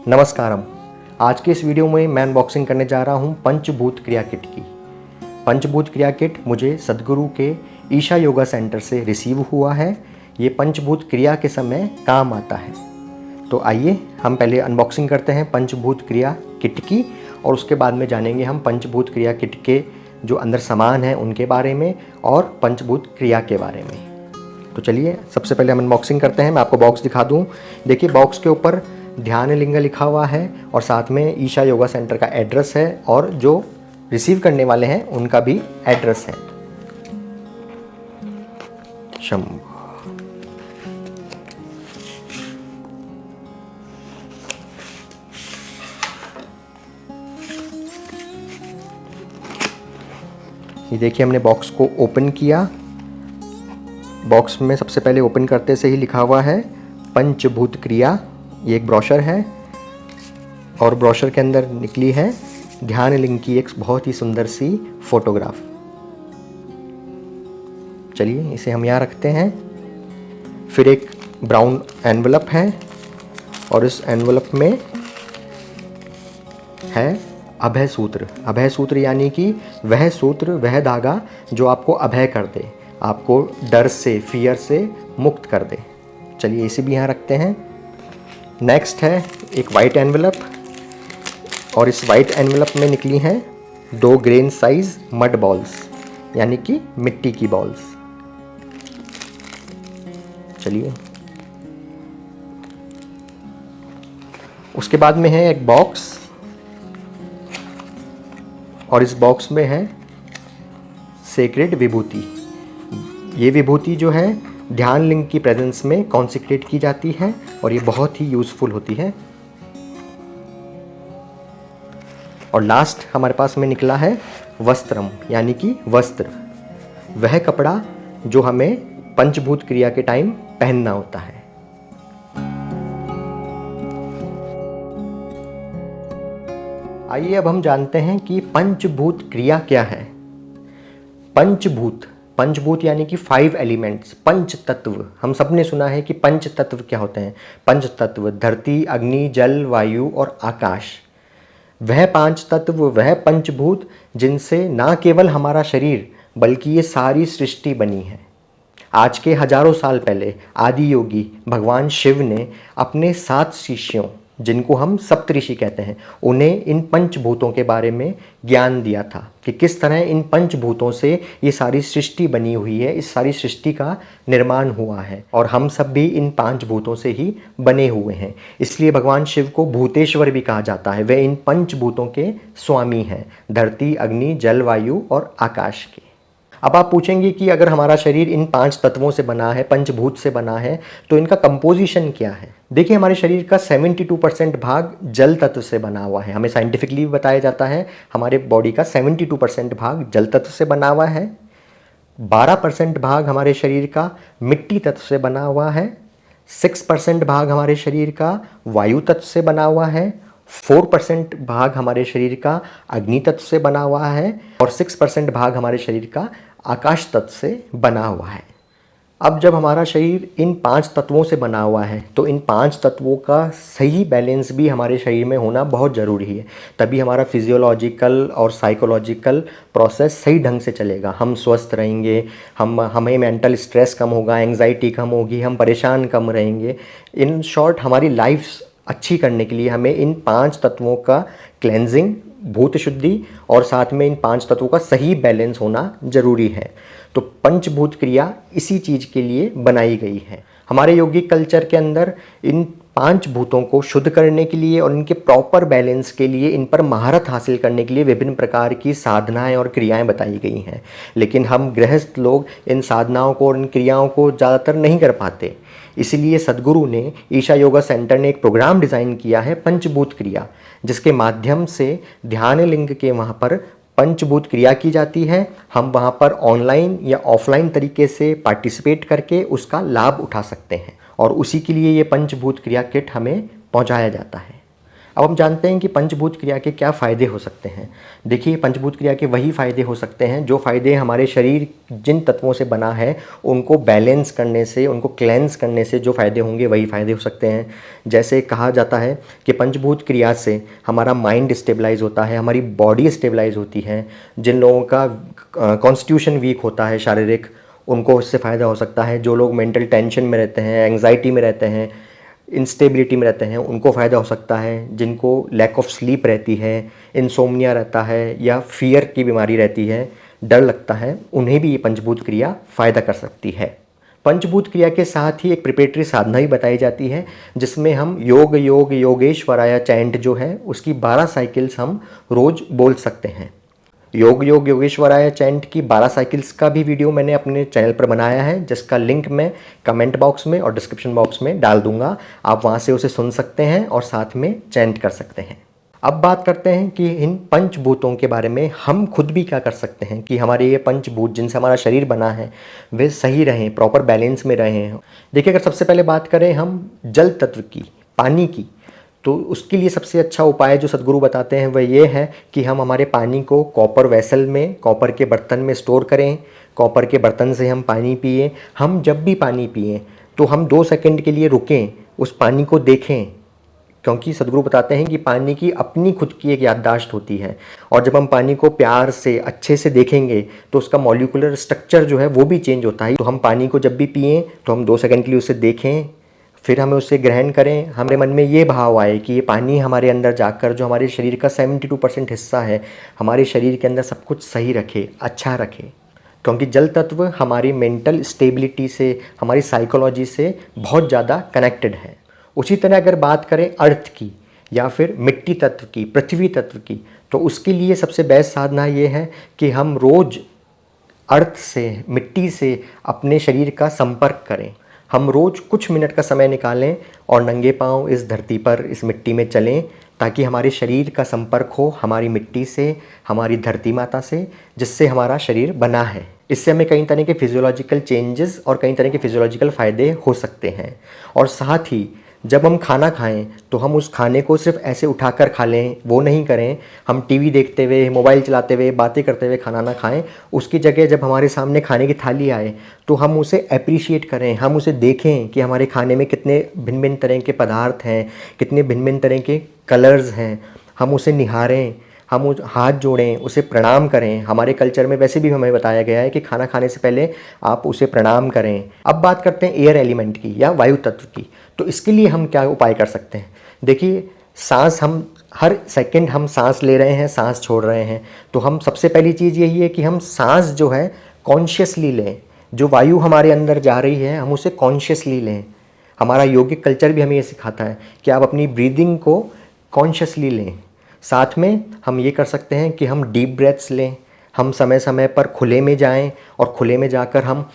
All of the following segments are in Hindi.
नमस्कारम। आज के इस वीडियो में मैं अनबॉक्सिंग करने जा रहा हूं पंचभूत क्रिया किट की। पंचभूत क्रिया किट मुझे सद्गुरु के ईशा योगा सेंटर से रिसीव हुआ है। ये पंचभूत क्रिया के समय काम आता है। तो आइए हम पहले अनबॉक्सिंग करते हैं पंचभूत क्रिया किट की और उसके बाद में जानेंगे हम पंचभूत क्रिया किट के जो अंदर सामान हैं उनके बारे में और पंचभूत क्रिया के बारे में। तो चलिए सबसे पहले हम अनबॉक्सिंग करते हैं। मैं आपको बॉक्स दिखा दूं। देखिए बॉक्स के ऊपर ध्यान लिंग लिखा हुआ है और साथ में ईशा योगा सेंटर का एड्रेस है और जो रिसीव करने वाले हैं उनका भी एड्रेस है। शंभू। ये देखिए हमने बॉक्स को ओपन किया। बॉक्स में सबसे पहले ओपन करते से ही लिखा हुआ है पंचभूत क्रिया। ये एक ब्रोशर है और ब्रोशर के अंदर निकली है ध्यान लिंग की एक बहुत ही सुंदर सी फोटोग्राफ। चलिए इसे हम यहाँ रखते हैं। फिर एक ब्राउन एनवलप है और इस एनवलप में है अभय सूत्र। अभय सूत्र यानी कि वह सूत्र, वह धागा जो आपको अभय कर दे, आपको डर से, फियर से मुक्त कर दे। चलिए इसे भी यहाँ रखते हैं। नेक्स्ट है एक वाइट एनवलप और इस वाइट एनवलप में निकली हैं 2 ग्रेन साइज मड बॉल्स यानी कि मिट्टी की बॉल्स। चलिए उसके बाद में है एक बॉक्स और इस बॉक्स में है सेक्रेड विभूति। ये विभूति जो है ध्यान लिंग की प्रेजेंस में कॉन्सेक्रेट की जाती है और ये बहुत ही यूजफुल होती है। और लास्ट हमारे पास में निकला है वस्त्रम यानी कि वस्त्र, वह कपड़ा जो हमें पंचभूत क्रिया के टाइम पहनना होता है। आइए अब हम जानते हैं कि पंचभूत क्रिया क्या है। पंचभूत यानी कि 5 एलिमेंट्स, पंच तत्व। हम सब ने सुना है कि पंच तत्व क्या होते हैं। पंच तत्व धरती, अग्नि, जल, वायु और आकाश। वह 5 तत्व, वह पंचभूत जिनसे ना केवल हमारा शरीर बल्कि ये सारी सृष्टि बनी है। आज के हजारों साल पहले आदि योगी भगवान शिव ने अपने 7 शिष्यों, जिनको हम सप्तऋषि कहते हैं, उन्हें इन पंचभूतों के बारे में ज्ञान दिया था कि किस तरह इन पंचभूतों से ये सारी सृष्टि बनी हुई है, इस सारी सृष्टि का निर्माण हुआ है और हम सब भी इन 5 भूतों से ही बने हुए हैं। इसलिए भगवान शिव को भूतेश्वर भी कहा जाता है। वे इन पंचभूतों के स्वामी हैं, धरती, अग्नि, जल, वायु और आकाश के। अब आप पूछेंगे कि अगर हमारा शरीर इन 5 तत्वों से बना है, पंचभूत से बना है, तो इनका कंपोजिशन क्या है। देखिए हमारे शरीर का 72% भाग जल तत्व से बना हुआ है। हमें साइंटिफिकली भी बताया जाता है हमारे बॉडी का 72% भाग जल तत्व से बना हुआ है, 12% भाग हमारे शरीर का मिट्टी तत्व से बना हुआ है, 6% भाग हमारे शरीर का वायु तत्व से बना हुआ है, 4% भाग हमारे शरीर का अग्नि तत्व से बना हुआ है और 6% भाग हमारे शरीर का आकाश तत्व से बना हुआ है। अब जब हमारा शरीर इन 5 तत्वों से बना हुआ है तो इन 5 तत्वों का सही बैलेंस भी हमारे शरीर में होना बहुत ज़रूरी है। तभी हमारा फिजियोलॉजिकल और साइकोलॉजिकल प्रोसेस सही ढंग से चलेगा। हम स्वस्थ रहेंगे, हमें मेंटल स्ट्रेस कम होगा, एंग्जाइटी कम होगी, हम परेशान कम रहेंगे। इन शॉर्ट हमारी लाइफ अच्छी करने के लिए हमें इन 5 तत्वों का क्लेंजिंग, भूत शुद्धि और साथ में इन 5 तत्वों का सही बैलेंस होना ज़रूरी है। तो पंचभूत क्रिया इसी चीज़ के लिए बनाई गई है। हमारे योगिक कल्चर के अंदर इन 5 भूतों को शुद्ध करने के लिए और इनके प्रॉपर बैलेंस के लिए, इन पर महारत हासिल करने के लिए विभिन्न प्रकार की साधनाएं और क्रियाएं बताई गई हैं। लेकिन हम गृहस्थ लोग इन साधनाओं को और इन क्रियाओं को ज़्यादातर नहीं कर पाते। इसलिए सद्गुरु ने ईशा योगा सेंटर ने एक प्रोग्राम डिज़ाइन किया है पंचभूत क्रिया, जिसके माध्यम से ध्यान लिंग के वहाँ पर पंचभूत क्रिया की जाती है। हम वहाँ पर ऑनलाइन या ऑफलाइन तरीके से पार्टिसिपेट करके उसका लाभ उठा सकते हैं और उसी के लिए ये पंचभूत क्रिया किट हमें पहुँचाया जाता है। अब हम जानते हैं कि पंचभूत क्रिया के क्या फ़ायदे हो सकते हैं। देखिए, पंचभूत क्रिया के वही फ़ायदे हो सकते हैं जो फ़ायदे हमारे शरीर जिन तत्वों से बना है उनको बैलेंस करने से, उनको क्लेंस करने से जो फ़ायदे होंगे वही फ़ायदे हो सकते हैं। जैसे कहा जाता है कि पंचभूत क्रिया से हमारा माइंड स्टेबलाइज होता है, हमारी बॉडी स्टेबलाइज होती है। जिन लोगों का कॉन्स्टिट्यूशन वीक होता है शारीरिक, उनको इससे फ़ायदा हो सकता है। जो लोग मेंटल टेंशन में रहते हैं, एंग्जाइटी में रहते हैं, इंस्टेबिलिटी में रहते हैं, उनको फ़ायदा हो सकता है। जिनको लैक ऑफ स्लीप रहती है, इंसोम्निया रहता है या फियर की बीमारी रहती है, डर लगता है, उन्हें भी ये पंचभूत क्रिया फ़ायदा कर सकती है। पंचभूत क्रिया के साथ ही एक प्रिपरेटरी साधना भी बताई जाती है जिसमें हम योग योग योगेश्वराय चैंट जो है उसकी 12 साइकिल्स हम रोज़ बोल सकते हैं। योग योग योगेश्वराय चैंट की 12 साइकिल्स का भी वीडियो मैंने अपने चैनल पर बनाया है, जिसका लिंक मैं कमेंट बॉक्स में और डिस्क्रिप्शन बॉक्स में डाल दूंगा। आप वहां से उसे सुन सकते हैं और साथ में चैंट कर सकते हैं। अब बात करते हैं कि इन पंचभूतों के बारे में हम खुद भी क्या कर सकते हैं कि हमारे ये पंचभूत जिनसे हमारा शरीर बना है वे सही रहें, प्रॉपर बैलेंस में रहें। देखिए, अगर सबसे पहले बात करें हम जल तत्व की, पानी की, तो उसके लिए सबसे अच्छा उपाय जो सद्गुरु बताते हैं वह ये है कि हम हमारे पानी को कॉपर वेसल में, कॉपर के बर्तन में स्टोर करें। कॉपर के बर्तन से हम पानी पिएं। हम जब भी पानी पिएं तो हम 2 सेकंड के लिए रुकें, उस पानी को देखें, क्योंकि सद्गुरु बताते हैं कि पानी की अपनी खुद की एक याददाश्त होती है। और जब हम पानी को प्यार से, अच्छे से देखेंगे तो उसका मॉलिक्यूलर स्ट्रक्चर जो है वो भी चेंज होता है। तो हम पानी को जब भी पिएं तो हम 2 सेकंड के लिए उसे देखें, फिर हमें उसे ग्रहण करें। हमारे मन में ये भाव आए कि ये पानी हमारे अंदर जाकर जो हमारे शरीर का 72% हिस्सा है, हमारे शरीर के अंदर सब कुछ सही रखे, अच्छा रखे। क्योंकि जल तत्व हमारी मेंटल स्टेबिलिटी से, हमारी साइकोलॉजी से बहुत ज़्यादा कनेक्टेड है। उसी तरह अगर बात करें अर्थ की या फिर मिट्टी तत्व की, पृथ्वी तत्व की, तो उसके लिए सबसे बेस्ट साधना ये है कि हम रोज़ अर्थ से, मिट्टी से अपने शरीर का संपर्क करें। हम रोज़ कुछ मिनट का समय निकालें और नंगे पांव इस धरती पर, इस मिट्टी में चलें, ताकि हमारे शरीर का संपर्क हो हमारी मिट्टी से, हमारी धरती माता से, जिससे हमारा शरीर बना है। इससे हमें कई तरह के फिजियोलॉजिकल चेंजेस और कई तरह के फिजियोलॉजिकल फ़ायदे हो सकते हैं। और साथ ही जब हम खाना खाएं तो हम उस खाने को सिर्फ ऐसे उठाकर खा लें, वो नहीं करें। हम टीवी देखते हुए, मोबाइल चलाते हुए, बातें करते हुए खाना ना खाएं। उसकी जगह जब हमारे सामने खाने की थाली आए तो हम उसे अप्रिशिएट करें, हम उसे देखें कि हमारे खाने में कितने भिन्न भिन्न तरह के पदार्थ हैं, कितने भिन्न भिन्न तरह के कलर्स हैं। हम उसे निहारें, हम उस हाथ जोड़ें, उसे प्रणाम करें। हमारे कल्चर में वैसे भी हमें बताया गया है कि खाना खाने से पहले आप उसे प्रणाम करें। अब बात करते हैं एयर एलिमेंट की या वायु तत्व की। तो इसके लिए हम क्या उपाय कर सकते हैं? देखिए, सांस, हम हर सेकंड हम सांस ले रहे हैं, सांस छोड़ रहे हैं। तो हम सबसे पहली चीज़ यही है कि हम सांस जो है कॉन्शियसली लें। जो वायु हमारे अंदर जा रही है हम उसे कॉन्शियसली लें। हमारा योगिक कल्चर भी हमें ये सिखाता है कि आप अपनी ब्रीदिंग को कॉन्शियसली लें। साथ में हम ये कर सकते हैं कि हम डीप ब्रेथ्स लें। हम समय समय पर खुले में जाएं और खुले में जाकर हम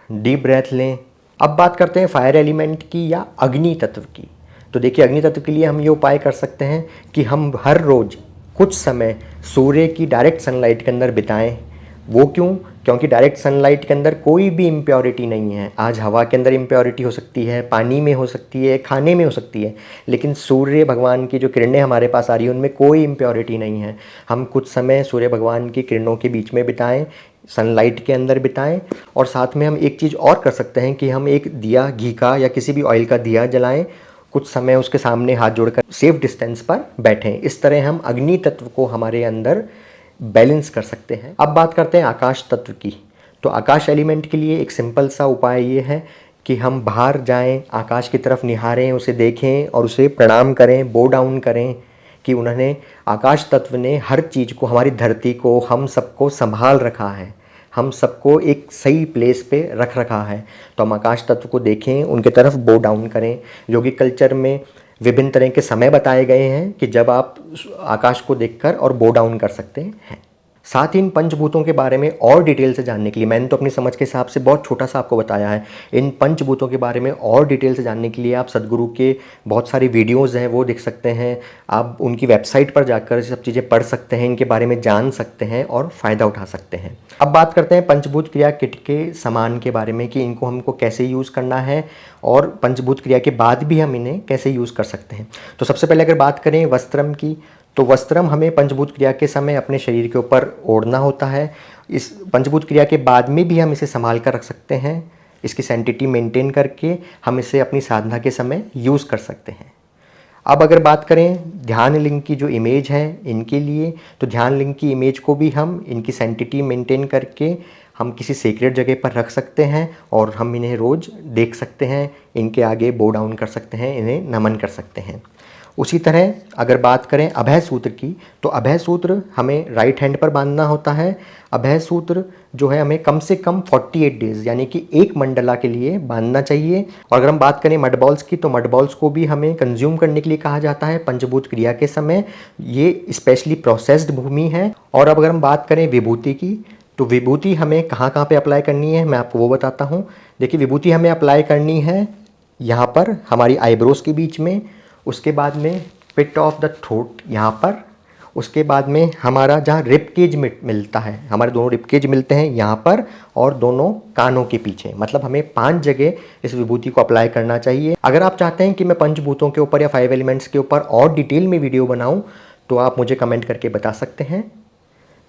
डीप ब्रेथ लें। अब बात करते हैं फायर एलिमेंट की या अग्नि तत्व की। तो देखिए, अग्नि तत्व के लिए हम ये उपाय कर सकते हैं कि हम हर रोज़ कुछ समय सूर्य की डायरेक्ट सनलाइट के अंदर बिताएं। वो क्यों? क्योंकि डायरेक्ट सनलाइट के अंदर कोई भी इम्प्योरिटी नहीं है। आज हवा के अंदर इम्प्योरिटी हो सकती है, पानी में हो सकती है, खाने में हो सकती है, लेकिन सूर्य भगवान की जो किरणें हमारे पास आ रही हैं उनमें कोई इम्प्योरिटी नहीं है। हम कुछ समय सूर्य भगवान की किरणों के बीच में बिताएं, सनलाइट के अंदर बिताएं। और साथ में हम एक चीज़ और कर सकते हैं कि हम एक दिया, घी का या किसी भी ऑयल का दिया जलाएं, कुछ समय उसके सामने हाथ जोड़कर सेफ डिस्टेंस पर बैठें। इस तरह हम अग्नि तत्व को हमारे अंदर बैलेंस कर सकते हैं। अब बात करते हैं आकाश तत्व की। तो आकाश एलिमेंट के लिए एक सिंपल सा उपाय ये है कि हम बाहर जाएं, आकाश की तरफ निहारें, उसे देखें और उसे प्रणाम करें, बो डाउन करें कि उन्होंने, आकाश तत्व ने हर चीज़ को, हमारी धरती को, हम सबको संभाल रखा है, हम सबको एक सही प्लेस पे रख रखा है। तो हम आकाश तत्व को देखें, उनके तरफ बो डाउन करें। योगिक कल्चर में विभिन्न तरह के समय बताए गए हैं कि जब आप आकाश को देखकर और बो डाउन कर सकते हैं। साथ ही इन पंचभूतों के बारे में और डिटेल से जानने के लिए, मैंने तो अपनी समझ के हिसाब से बहुत छोटा सा आपको बताया है, इन पंचभूतों के बारे में और डिटेल से जानने के लिए आप सद्गुरु के बहुत सारी वीडियोज़ हैं वो देख सकते हैं। आप उनकी वेबसाइट पर जाकर सब चीज़ें पढ़ सकते हैं, इनके बारे में जान सकते हैं और फ़ायदा उठा सकते हैं। अब बात करते हैं पंचभूत क्रिया किट के सामान के बारे में कि इनको हमको कैसे यूज़ करना है और पंचभूत क्रिया के बाद भी हम इन्हें कैसे यूज़ कर सकते हैं। तो सबसे पहले अगर बात करें वस्त्रम की, तो वस्त्रम हमें पंचभूत क्रिया के समय अपने शरीर के ऊपर ओढ़ना होता है। इस पंचभूत क्रिया के बाद में भी हम इसे संभाल कर रख सकते हैं। इसकी सैंटिटी मेंटेन करके हम इसे अपनी साधना के समय यूज़ कर सकते हैं। अब अगर बात करें ध्यान लिंग की जो इमेज है इनके लिए, तो ध्यान लिंग की इमेज को भी हम इनकी सैंटिटी मेंटेन करके हम किसी सीक्रेट जगह पर रख सकते हैं और हम इन्हें रोज़ देख सकते हैं, इनके आगे बो डाउन कर सकते हैं, इन्हें नमन कर सकते हैं। उसी तरह अगर बात करें अभय सूत्र की, तो अभय सूत्र हमें राइट हैंड पर बांधना होता है। अभय सूत्र जो है हमें कम से कम 48 डेज़ यानी कि एक मंडला के लिए बांधना चाहिए। और अगर हम बात करें मड बॉल्स की, तो मड बॉल्स को भी हमें कंज्यूम करने के लिए कहा जाता है पंचभूत क्रिया के समय। ये स्पेशली प्रोसेस्ड भूमि है। और अब अगर हम बात करें विभूति की, तो विभूति हमें कहाँ कहाँ पे अप्लाई करनी है मैं आपको वो बताता हूँ। देखिए विभूति हमें अप्लाई करनी है यहाँ पर हमारी आईब्रोज़ के बीच में, उसके बाद में पिट ऑफ द थ्रोट यहाँ पर, उसके बाद में हमारा जहाँ रिब केज मिलता है, हमारे दोनों रिब केज मिलते हैं यहाँ पर, और दोनों कानों के पीछे। मतलब हमें 5 जगह इस विभूति को अप्लाई करना चाहिए। अगर आप चाहते हैं कि मैं पंचभूतों के ऊपर या 5 एलिमेंट्स के ऊपर और डिटेल में वीडियो बनाऊँ तो आप मुझे कमेंट करके बता सकते हैं।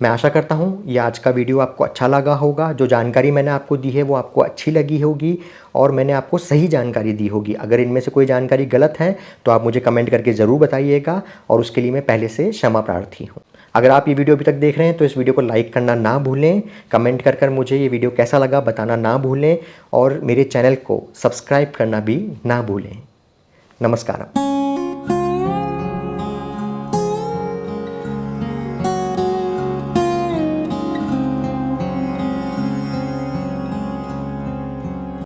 मैं आशा करता हूँ ये आज का वीडियो आपको अच्छा लगा होगा। जो जानकारी मैंने आपको दी है वो आपको अच्छी लगी होगी और मैंने आपको सही जानकारी दी होगी। अगर इनमें से कोई जानकारी गलत है तो आप मुझे कमेंट करके ज़रूर बताइएगा और उसके लिए मैं पहले से क्षमा प्रार्थी हूँ। अगर आप ये वीडियो अभी तक देख रहे हैं तो इस वीडियो को लाइक करना ना भूलें, कमेंट कर मुझे ये वीडियो कैसा लगा बताना ना भूलें और मेरे चैनल को सब्सक्राइब करना भी ना भूलें। नमस्कार।